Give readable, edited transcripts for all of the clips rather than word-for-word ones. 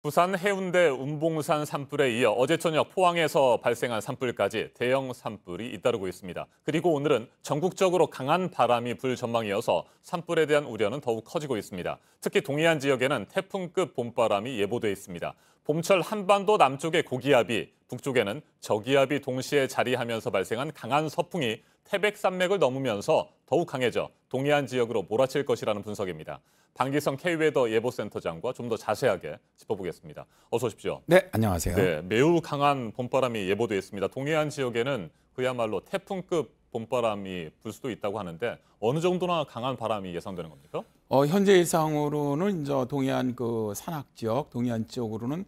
부산 해운대 운봉산 산불에 이어 어제 저녁 포항에서 발생한 산불까지 대형 산불이 잇따르고 있습니다. 그리고 오늘은 전국적으로 강한 바람이 불 전망이어서 산불에 대한 우려는 더욱 커지고 있습니다. 특히 동해안 지역에는 태풍급 봄바람이 예보돼 있습니다. 봄철 한반도 남쪽의 고기압이, 북쪽에는 저기압이 동시에 자리하면서 발생한 강한 서풍이 태백산맥을 넘으면서 더욱 강해져 동해안 지역으로 몰아칠 것이라는 분석입니다. 방기성 K웨더 예보센터장과 좀 더 자세하게 짚어보겠습니다. 어서 오십시오. 네, 안녕하세요. 네, 매우 강한 봄바람이 예보돼 있습니다. 동해안 지역에는 그야말로 태풍급 봄바람이 불 수도 있다고 하는데 어느 정도나 강한 바람이 예상되는 겁니까? 현재 예상으로는 이제 동해안 그 산악 지역, 동해안 지역으로는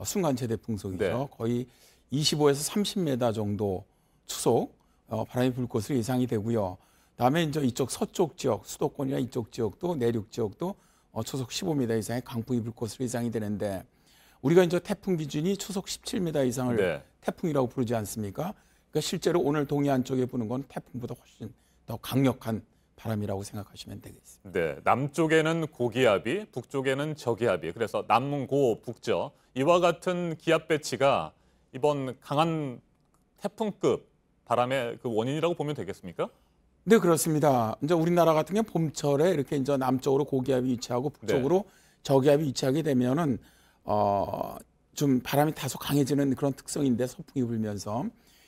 순간 최대 풍속이죠. 네. 거의 25에서 30m 정도 추속 바람이 불 것으로 예상이 되고요. 다음에 이제 이쪽 서쪽 지역, 수도권이나 이쪽 지역도 내륙 지역도 초속 15m 이상의 강풍이 불 것으로 예상이 되는데 우리가 이제 태풍 기준이 초속 17m 이상을 네. 태풍이라고 부르지 않습니까? 그러니까 실제로 오늘 동해안 쪽에 부는 건 태풍보다 훨씬 더 강력한 바람이라고 생각하시면 되겠습니다. 네, 남쪽에는 고기압이, 북쪽에는 저기압이, 그래서 남고 북저 이와 같은 기압 배치가 이번 강한 태풍급 바람의 그 원인이라고 보면 되겠습니까? 네, 그렇습니다. 이제 우리나라 같은 경우 봄철에 이렇게 이제 남쪽으로 고기압이 위치하고 북쪽으로 저기압이 위치하게 되면은 좀 바람이 다소 강해지는 그런 특성인데 서풍이 불면서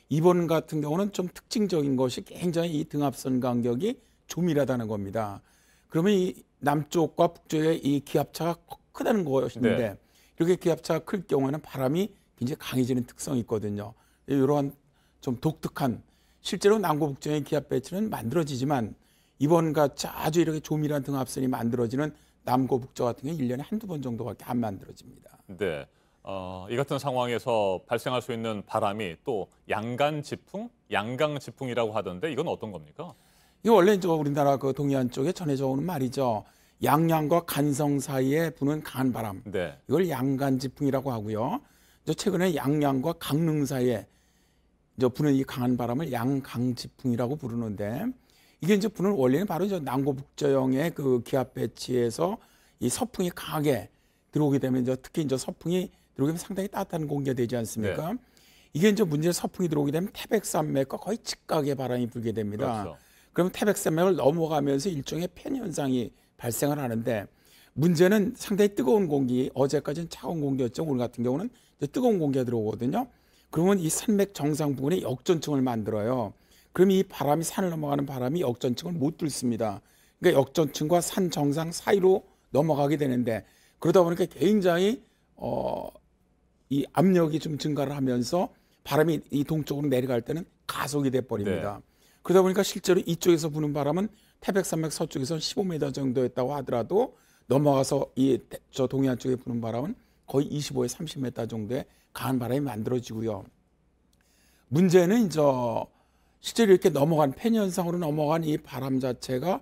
이번 같은 경우는 좀 특징적인 것이 굉장히 이 등압선 간격이 조밀하다는 겁니다. 그러면 이 남쪽과 북쪽의 이 기압차가 크다는 것인데 네. 이렇게 기압차가 클 경우에는 바람이 굉장히 강해지는 특성이 있거든요. 이러한 좀 독특한 실제로 남고 북쪽의 기압 배치는 만들어지지만 이번 같이 아주 이렇게 조밀한 등압선이 만들어지는 남고 북쪽 같은 경우는 1년에 한두 번 정도밖에 안 만들어집니다. 네. 이 같은 상황에서 발생할 수 있는 바람이 또 양간 지풍, 양강 지풍이라고 하던데 이건 어떤 겁니까? 이거 원래 이제 우리나라 그 동해안 쪽에 전해져 오는 말이죠. 양양과 간성 사이에 부는 강한 바람. 네. 이걸 양간지풍이라고 하고요. 이제 최근에 양양과 강릉 사이에 이제 부는 이 강한 바람을 양강지풍이라고 부르는데 이게 이제 부는 원리는 바로 이제 남고북저형의 그 기압 배치에서 이 서풍이 강하게 들어오게 되면 이제 특히 이제 서풍이 들어오게 되면 상당히 따뜻한 공기가 되지 않습니까? 네. 이게 이제 문제는 서풍이 들어오게 되면 태백산맥과 거의 직각의 바람이 불게 됩니다. 그렇죠. 그러면 태백산맥을 넘어가면서 일종의 팬 현상이 발생을 하는데 문제는 상당히 뜨거운 공기, 어제까지는 차가운 공기였죠. 오늘 같은 경우는 이제 뜨거운 공기가 들어오거든요. 그러면 이 산맥 정상 부근에 역전층을 만들어요. 그럼 이 바람이 산을 넘어가는 바람이 역전층을 못 뚫습니다. 그러니까 역전층과 산 정상 사이로 넘어가게 되는데 그러다 보니까 굉장히 이 압력이 좀 증가를 하면서 바람이 이 동쪽으로 내려갈 때는 가속이 돼 버립니다. 네. 그러다 보니까 실제로 이쪽에서 부는 바람은 태백산맥 서쪽에서는 15m 정도였다고 하더라도 넘어가서 저 동해안 쪽에 부는 바람은 거의 25에서 30m 정도의 강한 바람이 만들어지고요. 문제는 이제 실제로 이렇게 넘어간 팬 현상으로 넘어간 이 바람 자체가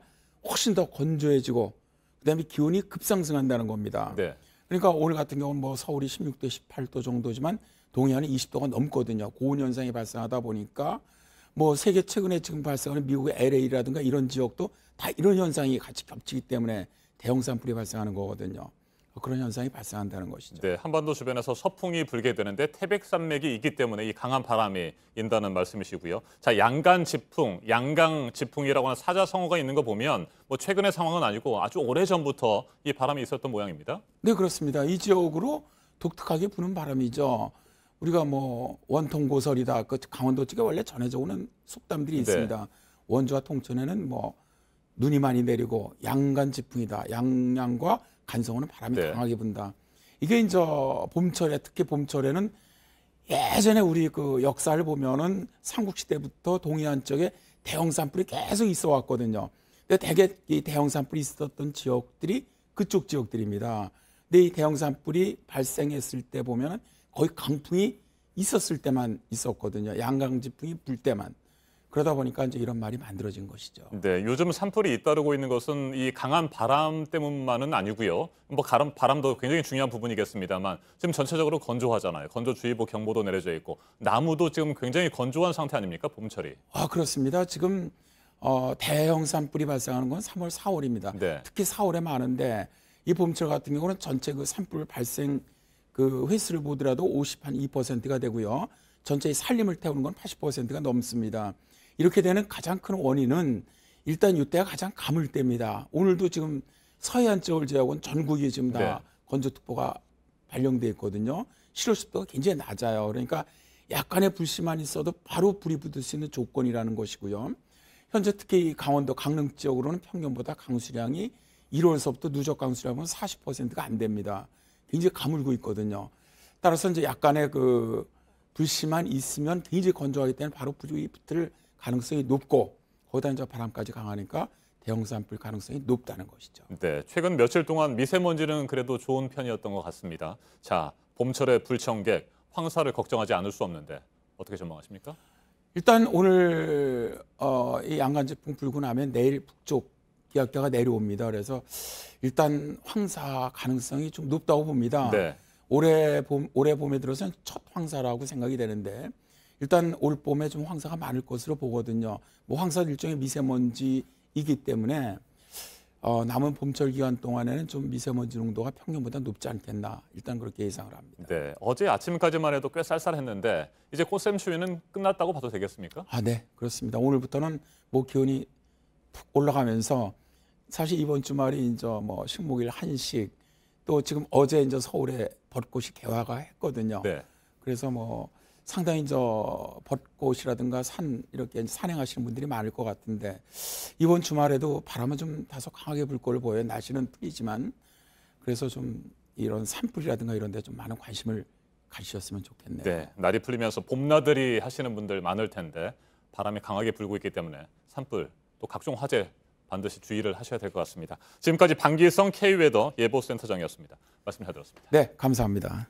훨씬 더 건조해지고 그다음에 기온이 급상승한다는 겁니다. 네. 그러니까 오늘 같은 경우는 뭐 서울이 16도, 18도 정도지만 동해안은 20도가 넘거든요. 고온 현상이 발생하다 보니까 뭐 세계 최근에 지금 발생하는 미국의 LA라든가 이런 지역도 다 이런 현상이 같이 겹치기 때문에 대형 산불이 발생하는 거거든요. 그런 현상이 발생한다는 것이죠. 네, 한반도 주변에서 서풍이 불게 되는데 태백산맥이 있기 때문에 이 강한 바람이 인다는 말씀이시고요. 자, 양간 지풍, 양강 지풍이라고 하는 사자성어가 있는 거 보면 뭐 최근의 상황은 아니고 아주 오래전부터 이 바람이 있었던 모양입니다. 네, 그렇습니다. 이 지역으로 독특하게 부는 바람이죠. 우리가 뭐 원통고설이다. 그 강원도 쪽에 원래 전해져 오는 속담들이 있습니다. 원주와 통천에는 뭐 눈이 많이 내리고 양간지풍이다. 양양과 간성어는 바람이 강하게 분다. 이게 이제 봄철에 특히 봄철에는 예전에 우리 그 역사를 보면은 삼국시대부터 동해안 쪽에 대형 산불이 계속 있어 왔거든요. 근데 대개 이 대형 산불이 있었던 지역들이 그쪽 지역들입니다. 근데 이 대형 산불이 발생했을 때 보면은 거의 강풍이 있었을 때만 있었거든요. 양강지풍이 불 때만. 그러다 보니까 이제 이런 말이 만들어진 것이죠. 네, 요즘 산불이 잇따르고 있는 것은 이 강한 바람 때문만은 아니고요. 뭐 바람도 굉장히 중요한 부분이겠습니다만 지금 전체적으로 건조하잖아요. 건조주의보 경보도 내려져 있고 나무도 지금 굉장히 건조한 상태 아닙니까? 봄철이. 그렇습니다. 지금 대형 산불이 발생하는 건 3월, 4월입니다. 네. 특히 4월에 많은데 이 봄철 같은 경우는 전체 그 산불 발생 그 횟수를 보더라도 52%가 되고요. 전체의 산림을 태우는 건 80%가 넘습니다. 이렇게 되는 가장 큰 원인은 일단 이때가 가장 가물 때입니다. 오늘도 지금 서해안 지역을 제외하고는 전국이 지금 다 네. 건조특보가 발령돼 있거든요. 실효 습도가 굉장히 낮아요. 그러니까 약간의 불씨만 있어도 바로 불이 붙을 수 있는 조건이라는 것이고요. 현재 특히 강원도 강릉 지역으로는 평년보다 강수량이 1월서부터 누적 강수량은 40%가 안 됩니다. 굉장히 가물고 있거든요. 따라서 이제 약간의 그 불씨만 있으면 굉장히 건조하기 때문에 바로 불이 붙을 가능성이 높고 거기다 이제 바람까지 강하니까 대형 산불 가능성이 높다는 것이죠. 네, 최근 며칠 동안 미세먼지는 그래도 좋은 편이었던 것 같습니다. 자, 봄철의 불청객, 황사를 걱정하지 않을 수 없는데 어떻게 전망하십니까? 일단 오늘 이 양간지풍 불고 나면 내일 북쪽 기압계가 내려옵니다. 그래서 일단 황사 가능성이 좀 높다고 봅니다. 네. 올해 봄에 들어서는 첫 황사라고 생각이 되는데 일단 올 봄에 좀 황사가 많을 것으로 보거든요. 뭐 황사는 일종의 미세먼지이기 때문에 남은 봄철 기간 동안에는 좀 미세먼지 농도가 평년보다 높지 않겠나 일단 그렇게 예상을 합니다. 네, 어제 아침까지만 해도 꽤 쌀쌀했는데 이제 꽃샘 추위는 끝났다고 봐도 되겠습니까? 아, 네, 그렇습니다. 오늘부터는 뭐 기온이 푹 올라가면서 사실 이번 주말이 이제 뭐 식목일 한식 또 지금 어제 이제 서울에 벚꽃이 개화가 했거든요. 네. 그래서 뭐 상당히 저 벚꽃이라든가 산 이렇게 산행하시는 분들이 많을 것 같은데 이번 주말에도 바람은 좀 다소 강하게 불 걸로 보여요. 날씨는 풀리지만 그래서 좀 이런 산불이라든가 이런 데 좀 많은 관심을 가지셨으면 좋겠네요. 네, 날이 풀리면서 봄나들이 하시는 분들 많을 텐데 바람이 강하게 불고 있기 때문에 산불 또 각종 화재 반드시 주의를 하셔야 될 것 같습니다. 지금까지 방기성 K웨더 예보센터장이었습니다. 말씀 잘 들었습니다. 네, 감사합니다.